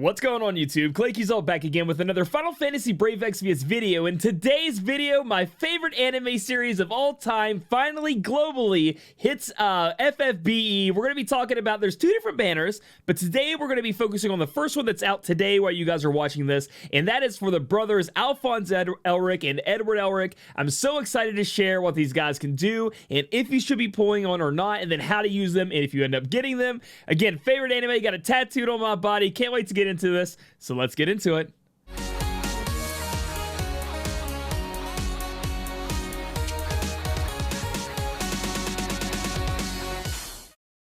What's going on YouTube? Claic Yuzolt back again with another Final Fantasy Brave Exvius video. In today's video, my favorite anime series of all time finally globally hits FFBe. We're going to be talking about, there's two different banners, but today we're going to be focusing on the first one that's out today while you guys are watching this, and that is for the brothers Alphonse Elric and Edward Elric. I'm so excited to share what these guys can do, and if you should be pulling on or not, and then how to use them, and if you end up getting them. Again, favorite anime, got it tattooed on my body. Can't wait to get into this, so let's get into it.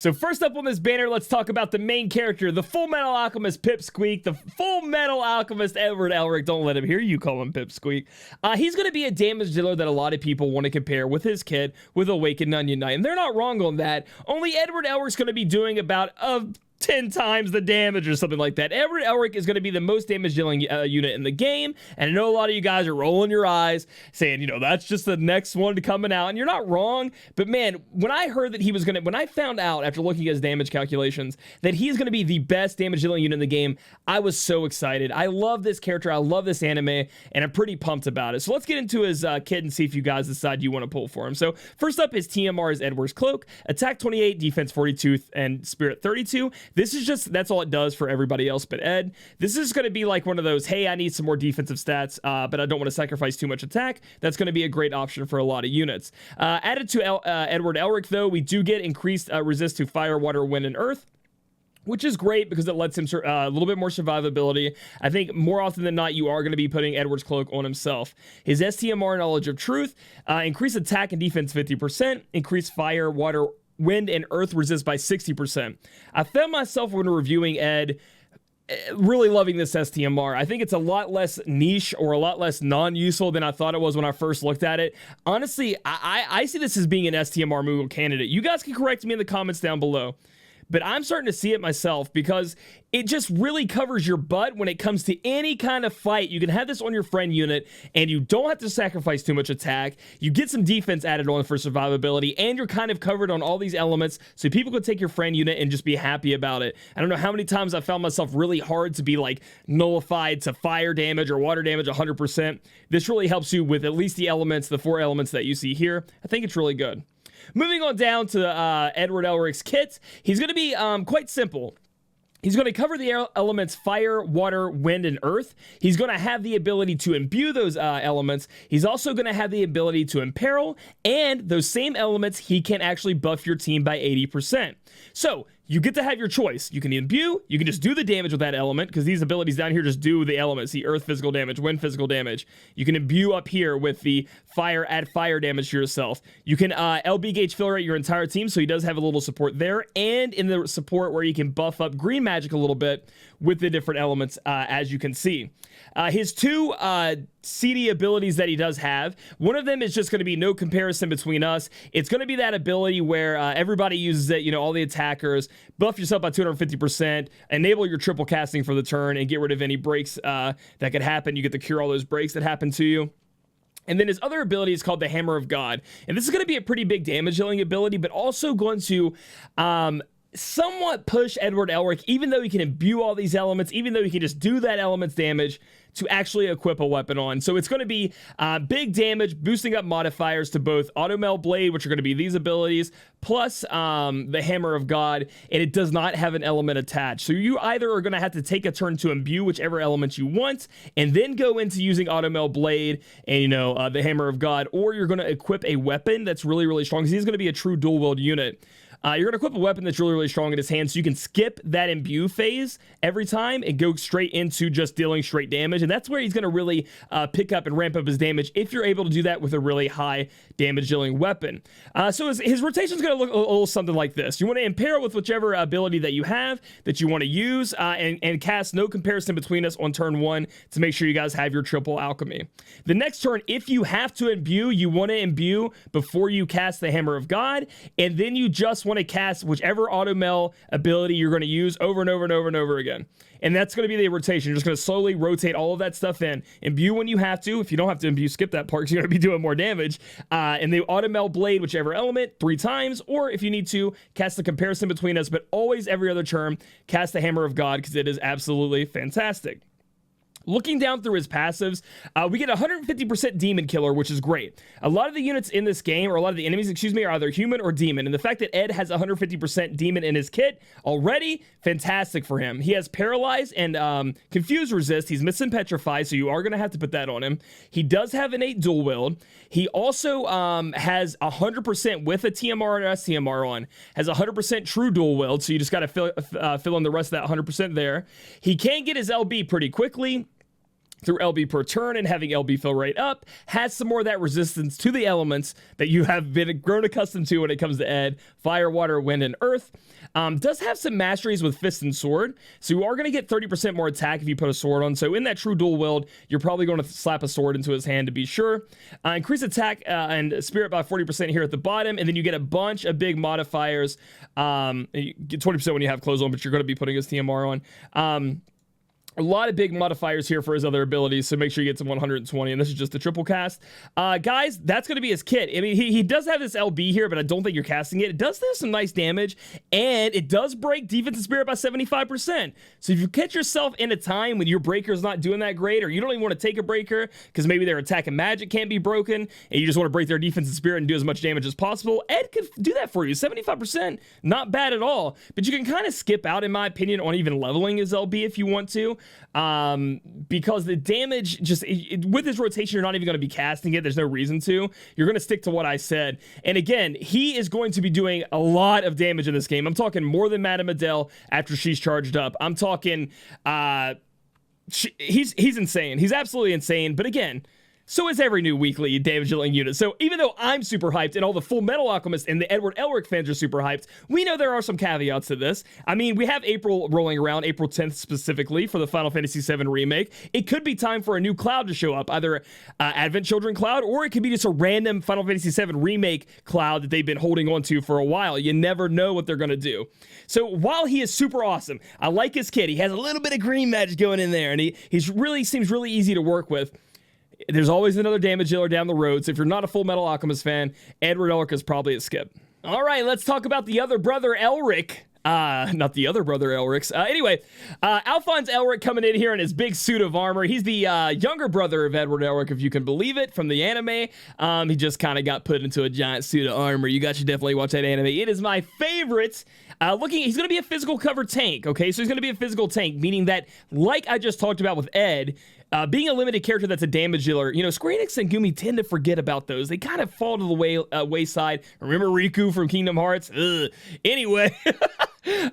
So first up on this banner, let's talk about the main character, the Full Metal Alchemist Pipsqueak, the Full Metal Alchemist Edward Elric. Don't let him hear you call him Pipsqueak. He's going to be a damage dealer that a lot of people want to compare with his kid, with Awakened Onion Knight, and they're not wrong on that. Only Edward Elric's going to be doing about 10 times the damage or something like that. Edward Elric is going to be the most damage dealing unit in the game, and I know a lot of you guys are rolling your eyes saying, you know, that's just the next one coming out, and you're not wrong. But man, when I heard that he was when I found out after looking at his damage calculations that he's going to be the best damage dealing unit in the game, I was so excited. I love this character, I love this anime, and I'm pretty pumped about it. So let's get into his kit and see if you guys decide you want to pull for him. So first up, his TMR is Edward's Cloak, attack 28, defense 42, and spirit 32. This is just, that's all it does for everybody else but Ed. This is going to be like one of those, hey, I need some more defensive stats, but I don't want to sacrifice too much attack. That's going to be a great option for a lot of units. Added to Edward Elric, though, we do get increased resist to fire, water, wind, and earth, which is great because it lets him a little bit more survivability. I think more often than not, you are going to be putting Edward's Cloak on himself. His STMR, Knowledge of Truth, increase attack and defense 50%, increase fire, water, wind, and earth resist by 60%. I found myself when reviewing Ed really loving this STMR. I think it's a lot less niche or a lot less non-useful than I thought it was when I first looked at it. Honestly, I see this as being an STMR Moogle candidate. You guys can correct me in the comments down below, but I'm starting to see it myself because it just really covers your butt when it comes to any kind of fight. You can have this on your friend unit, and you don't have to sacrifice too much attack. You get some defense added on for survivability, and you're kind of covered on all these elements, so people can take your friend unit and just be happy about it. I don't know how many times I found myself really hard to be like nullified to fire damage or water damage 100%. This really helps you with at least the elements, the 4 elements that you see here. I think it's really good. Moving on down to Edward Elric's kit, he's going to be quite simple. He's going to cover the elements fire, water, wind, and earth. He's going to have the ability to imbue those elements. He's also going to have the ability to imperil, and those same elements, he can actually buff your team by 80%. So you get to have your choice. You can imbue, you can just do the damage with that element, because these abilities down here just do the elements, the earth physical damage, wind physical damage. You can imbue up here with the fire, add fire damage to yourself. You can LB gauge fill rate your entire team, so he does have a little support there, and in the support where you can buff up green magic a little bit with the different elements, as you can see. His two CD abilities that he does have, one of them is just going to be no comparison between us. It's going to be that ability where everybody uses it, you know, all the attackers, buff yourself by 250%, enable your triple casting for the turn, and get rid of any breaks that could happen. You get to cure all those breaks that happen to you. And then his other ability is called the Hammer of God. And this is going to be a pretty big damage dealing ability, but also going to somewhat push Edward Elric, even though he can imbue all these elements, even though he can just do that element's damage, to actually equip a weapon on. So it's going to be big damage, boosting up modifiers to both Automel Blade, which are going to be these abilities, plus the Hammer of God, and it does not have an element attached. So you either are going to have to take a turn to imbue whichever element you want, and then go into using Automel Blade and, you know, the Hammer of God, or you're going to equip a weapon that's really, really strong, because he's going to be a true dual wield unit. You're going to equip a weapon that's really, really strong in his hand, so you can skip that imbue phase every time and go straight into just dealing straight damage, and that's where he's going to really pick up and ramp up his damage if you're able to do that with a really high damage dealing weapon. So his rotation is going to look a little something like this. You want to imperil with whichever ability that you have that you want to use, and cast no comparison between us on turn 1 to make sure you guys have your triple alchemy. The next turn, if you have to imbue, you want to imbue before you cast the Hammer of God, and then you just want want to cast whichever auto mel ability you're going to use over and over and over and over again. And that's going to be the rotation. You're just going to slowly rotate all of that stuff in. Imbue when you have to. If you don't have to imbue, skip that part because you're going to be doing more damage. And the auto mel blade whichever element 3 times. Or if you need to, cast the comparison between us. But always every other turn, cast the Hammer of God because it is absolutely fantastic. Looking down through his passives, we get 150% Demon Killer, which is great. A lot of the units in this game, or a lot of the enemies, excuse me, are either human or demon. And the fact that Ed has 150% demon in his kit already, fantastic for him. He has Paralyze and Confuse Resist. He's missing Petrify, so you are going to have to put that on him. He does have innate dual wield. He also has 100% with a TMR and STMR on. Has 100% true dual wield, so you just got to fill in the rest of that 100% there. He can get his LB pretty quickly through LB per turn and having LB fill right up. Has some more of that resistance to the elements that you have been grown accustomed to when it comes to Ed. Fire, water, wind, and earth. Does have some masteries with fist and sword, so you are going to get 30% more attack if you put a sword on. So in that true dual wield, you're probably going to slap a sword into his hand to be sure. Increase attack and spirit by 40% here at the bottom, and then you get a bunch of big modifiers. You get 20% when you have clothes on, but you're going to be putting his TMR on. A lot of big modifiers here for his other abilities, so make sure you get to 120, and this is just the triple cast. Guys, that's going to be his kit. I mean, he does have this LB here, but I don't think you're casting it. It does do some nice damage, and it does break defense and spirit by 75%. So if you catch yourself in a time when your breaker's not doing that great, or you don't even want to take a breaker, because maybe their attack and magic can't be broken, and you just want to break their defense and spirit and do as much damage as possible, Ed could do that for you. 75%, not bad at all, but you can kind of skip out, in my opinion, on even leveling his LB if you want to. Because the damage just with his rotation, you're not even going to be casting it. There's no reason to. You're going to stick to what I said. And again, he is going to be doing a lot of damage in this game. I'm talking more than Madame Adele after she's charged up. I'm talking he's insane. He's absolutely insane. But again, so is every new weekly damage dealing unit. So even though I'm super hyped and all the Full Metal Alchemist and the Edward Elric fans are super hyped, we know there are some caveats to this. I mean, we have April rolling around, April 10th specifically for the Final Fantasy VII Remake. It could be time for a new cloud to show up, either Advent Children cloud, or it could be just a random Final Fantasy VII Remake cloud that they've been holding on to for a while. You never know what they're going to do. So while he is super awesome, I like his kit. He has a little bit of green magic going in there, and he's really seems really easy to work with. There's always another damage dealer down the road, so if you're not a Full Metal Alchemist fan, Edward Elric is probably a skip. All right, let's talk about the other brother Elric. Not the other brother Elrics. Anyway, Alphonse Elric coming in here in his big suit of armor. He's the younger brother of Edward Elric, if you can believe it, from the anime. He just kind of got put into a giant suit of armor. You guys should definitely watch that anime. It is my favorite. He's going to be a physical cover tank, okay? So he's going to be a physical tank, meaning that, like I just talked about with Ed, being a limited character that's a damage dealer, you know, Square Enix and Gumi tend to forget about those. They kind of fall to the wayside. Remember Riku from Kingdom Hearts? Ugh. Anyway,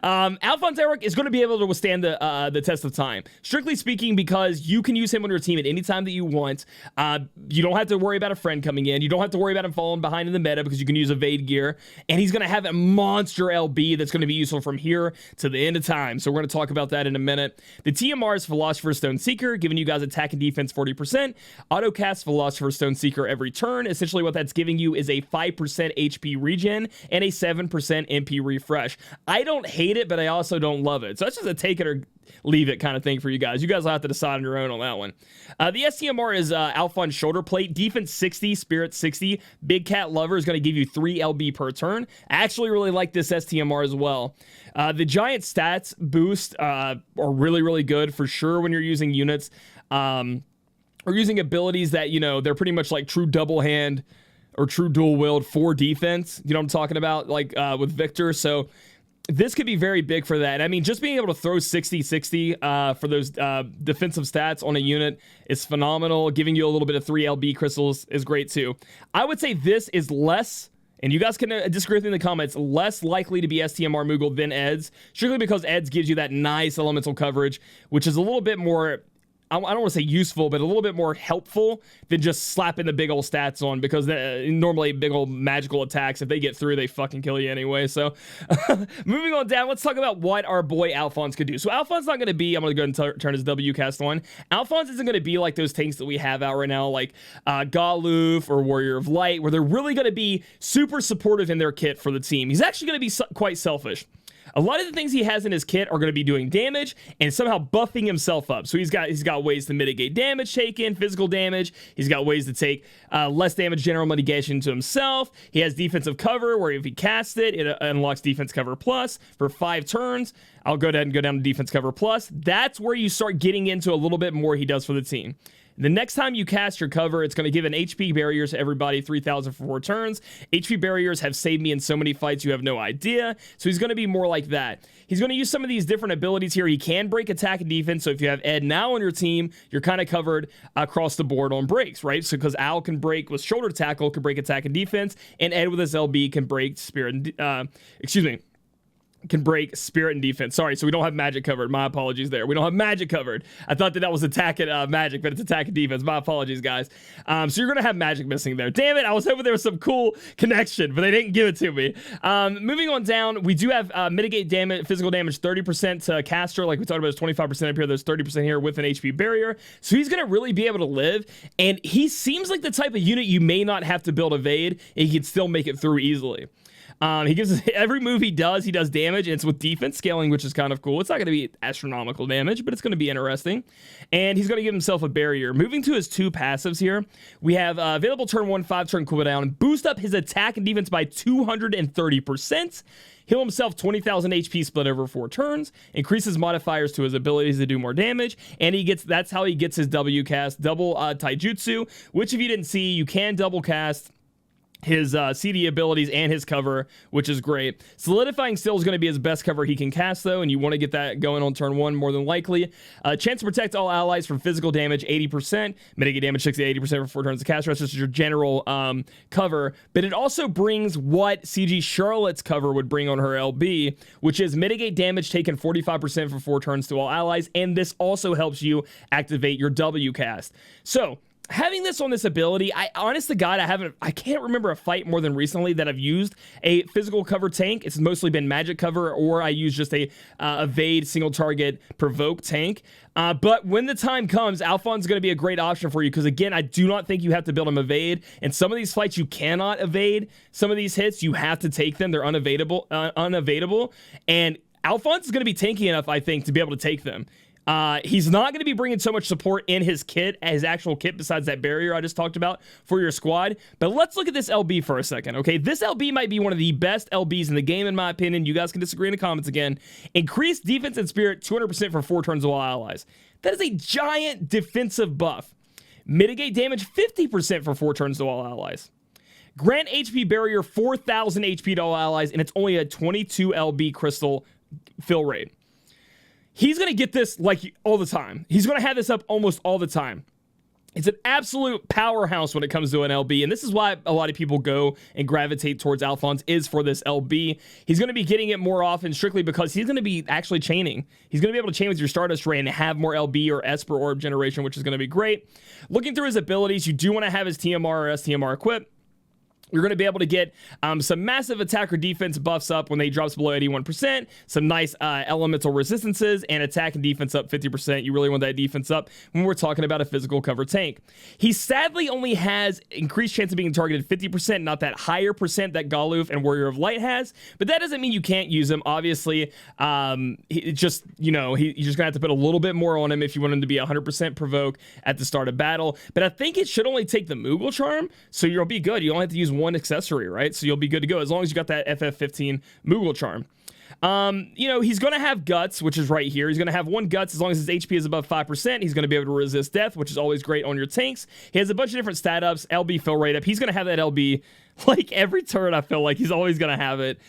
Alphonse Elric is going to be able to withstand the test of time. Strictly speaking, because you can use him on your team at any time that you want. You don't have to worry about a friend coming in. You don't have to worry about him falling behind in the meta because you can use evade gear. And he's going to have a monster LB that's going to be useful from here to the end of time. So we're going to talk about that in a minute. The TMR is Philosopher's Stone Seeker, giving you guys attack and defense 40%. Auto cast Philosopher's Stone Seeker every turn. Essentially what that's giving you is a 5% HP regen and a 7% MP refresh. I don't hate it, but I also don't love it. So that's just a take it or leave it kind of thing for you guys. You guys will have to decide on your own on that one. The STMR is Alphonse Shoulder Plate. Defense 60, Spirit 60. Big Cat Lover is going to give you 3 LB per turn. I actually really like this STMR as well. The giant stats boost are really, really good for sure when you're using units. Or using abilities that, you know, they're pretty much like true double hand or true dual wield for defense. You know what I'm talking about? Like with Victor. So this could be very big for that. I mean, just being able to throw 60-60 for those defensive stats on a unit is phenomenal. Giving you a little bit of 3 LB crystals is great too. I would say this is less, and you guys can disagree with me in the comments, less likely to be STMR Moogle than Ed's, strictly because Ed's gives you that nice elemental coverage, which is a little bit more I don't want to say useful, but a little bit more helpful than just slapping the big old stats on, because normally big old magical attacks, if they get through, they fucking kill you anyway. So moving on down, let's talk about what our boy Alphonse could do. So Alphonse not going to be, I'm going to go ahead and turn his W cast on. Alphonse isn't going to be like those tanks that we have out right now, like Galuf or Warrior of Light, where they're really going to be super supportive in their kit for the team. He's actually going to be quite selfish. A lot of the things he has in his kit are going to be doing damage and somehow buffing himself up. So he's got ways to mitigate damage taken, physical damage. He's got ways to take less damage, general mitigation to himself. He has defensive cover, where if he casts it, it unlocks defense cover plus for 5 turns. I'll go ahead and go down to defense cover plus. That's where you start getting into a little bit more he does for the team. The next time you cast your cover, it's going to give an HP barrier to everybody, 3,000 for 4 turns. HP barriers have saved me in so many fights you have no idea. So he's going to be more like that. He's going to use some of these different abilities here. He can break attack and defense. So if you have Ed now on your team, you're kind of covered across the board on breaks, right? So because Al can break with shoulder tackle, can break attack and defense, and Ed with his LB can break spirit and, can break spirit and defense. Sorry, so we don't have magic covered. My apologies there. We don't have magic covered. I thought that was attack and magic, but it's attack and defense. My apologies, guys. So you're going to have magic missing there. Damn it, I was hoping there was some cool connection, but they didn't give it to me. Moving on down, we do have mitigate damage, physical damage 30% to caster. Like we talked about, there's 25% up here. There's 30% here with an HP barrier. So he's going to really be able to live, and he seems like the type of unit you may not have to build evade, and he can still make it through easily. He gives every move he does damage, and it's with defense scaling, which is kind of cool. It's not going to be astronomical damage, but it's going to be interesting. And he's going to give himself a barrier. Moving to his 2 passives here, we have available turn 1, 5-turn cooldown, boost up his attack and defense by 230%. Heal himself 20,000 HP split over 4 turns, increases modifiers to his abilities to do more damage, and that's how he gets his W cast, double taijutsu, which if you didn't see, you can double cast his CD abilities and his cover, which is great. Solidifying still is going to be his best cover he can cast, though, and you want to get that going on turn 1 more than likely. Chance to protect all allies from physical damage, 80%. Mitigate damage 60 to 80% for 4 turns of cast. That's just your general cover, but it also brings what CG Charlotte's cover would bring on her LB, which is mitigate damage taken 45% for 4 turns to all allies, and this also helps you activate your W cast. So having this on this ability, honest to God, I can't remember a fight more than recently that I've used a physical cover tank. It's mostly been magic cover, or I use just a evade, single target, provoke tank. But when the time comes, Alphonse is going to be a great option for you, because again, I do not think you have to build him evade. And some of these fights you cannot evade. Some of these hits you have to take them. They're unevadable. And Alphonse is going to be tanky enough, I think, to be able to take them. He's not going to be bringing so much support in his kit, his actual kit, besides that barrier I just talked about for your squad. But let's look at this LB for a second, okay? This LB might be one of the best LBs in the game, in my opinion. You guys can disagree in the comments again. Increase defense and spirit 200% for 4 turns of all allies. That is a giant defensive buff. Mitigate damage 50% for 4 turns to all allies. Grant HP barrier 4,000 HP to all allies, and it's only a 22 LB crystal fill rate. He's going to get this like all the time. He's going to have this up almost all the time. It's an absolute powerhouse when it comes to an LB, and this is why a lot of people go and gravitate towards Alphonse, is for this LB. He's going to be getting it more often strictly because he's going to be actually chaining. He's going to be able to chain with your Stardust Ray and have more LB or Esper Orb generation, which is going to be great. Looking through his abilities, you do want to have his TMR or STMR equipped. You're going to be able to get some massive attack or defense buffs up when they drops below 81%, some nice elemental resistances, and attack and defense up 50%. You really want that defense up when we're talking about a physical cover tank. He sadly only has increased chance of being targeted 50%, not that higher percent that Galuf and Warrior of Light has, but that doesn't mean you can't use him. Obviously, you're just going to have to put a little bit more on him if you want him to be 100% provoke at the start of battle. But I think it should only take the Moogle Charm, so you'll be good. You only have to use one accessory, right? So you'll be good to go as long as you got that FF15 Moogle Charm. He's going to have Guts, which is right here. He's going to have 1 Guts as long as his HP is above 5%. He's going to be able to resist death, which is always great on your tanks. He has a bunch of different stat ups, LB fill rate up. He's going to have that LB like every turn. I feel like he's always going to have it.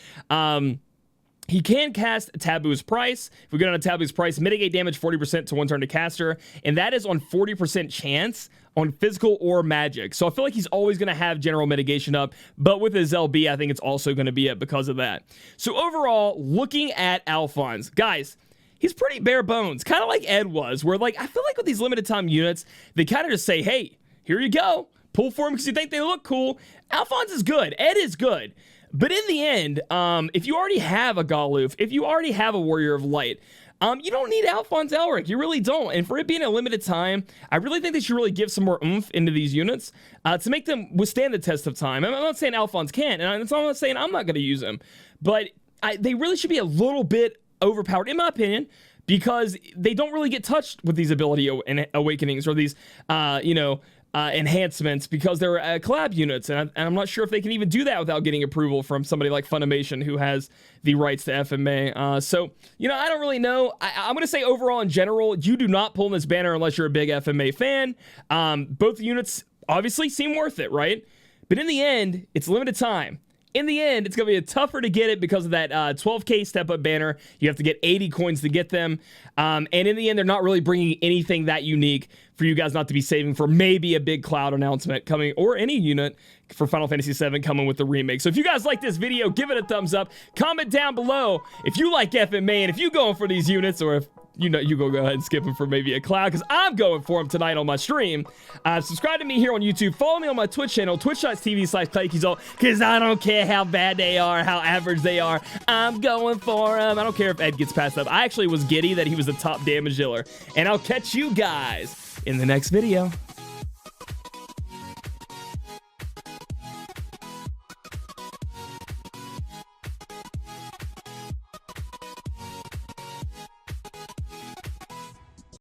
He can cast Taboo's Price. If we go down to Taboo's Price, mitigate damage 40% to 1 turn to caster, and that is on 40% chance on physical or magic. So I feel like he's always going to have general mitigation up, but with his LB, I think it's also going to be up because of that. So overall, looking at Alphonse, guys, he's pretty bare bones, kind of like Ed was, where like I feel like with these limited time units, they kind of just say, hey, here you go, pull for them because you think they look cool. Alphonse is good, Ed is good, but in the end, if you already have a Galuf, if you already have a Warrior of Light, you don't need Alphonse Elric. You really don't. And for it being a limited time, I really think they should really give some more oomph into these units to make them withstand the test of time. I'm not saying Alphonse can't, and I'm not saying I'm not going to use him, but they really should be a little bit overpowered, in my opinion, because they don't really get touched with these ability awakenings or these, enhancements because they're collab units, and I'm not sure if they can even do that without getting approval from somebody like Funimation who has the rights to FMA. So, I don't really know. I'm going to say overall in general, you do not pull in this banner unless you're a big FMA fan. Both units obviously seem worth it, right? But in the end, it's limited time. In the end, it's going to be tougher to get it because of that 12K step-up banner. You have to get 80 coins to get them. And in the end, they're not really bringing anything that unique for you guys not to be saving for maybe a big cloud announcement coming, or any unit for Final Fantasy VII coming with the remake. So if you guys like this video, give it a thumbs up. Comment down below if you like FMA and if you going for these units, or if you go ahead and skip them for maybe a cloud, because I'm going for them tonight on my stream. Subscribe to me here on YouTube. Follow me on my Twitch channel, twitch.tv/Claic Yuzolt, because I don't care how bad they are, how average they are. I'm going for them. I don't care if Ed gets passed up. I actually was giddy that he was the top damage dealer. And I'll catch you guys in the next video.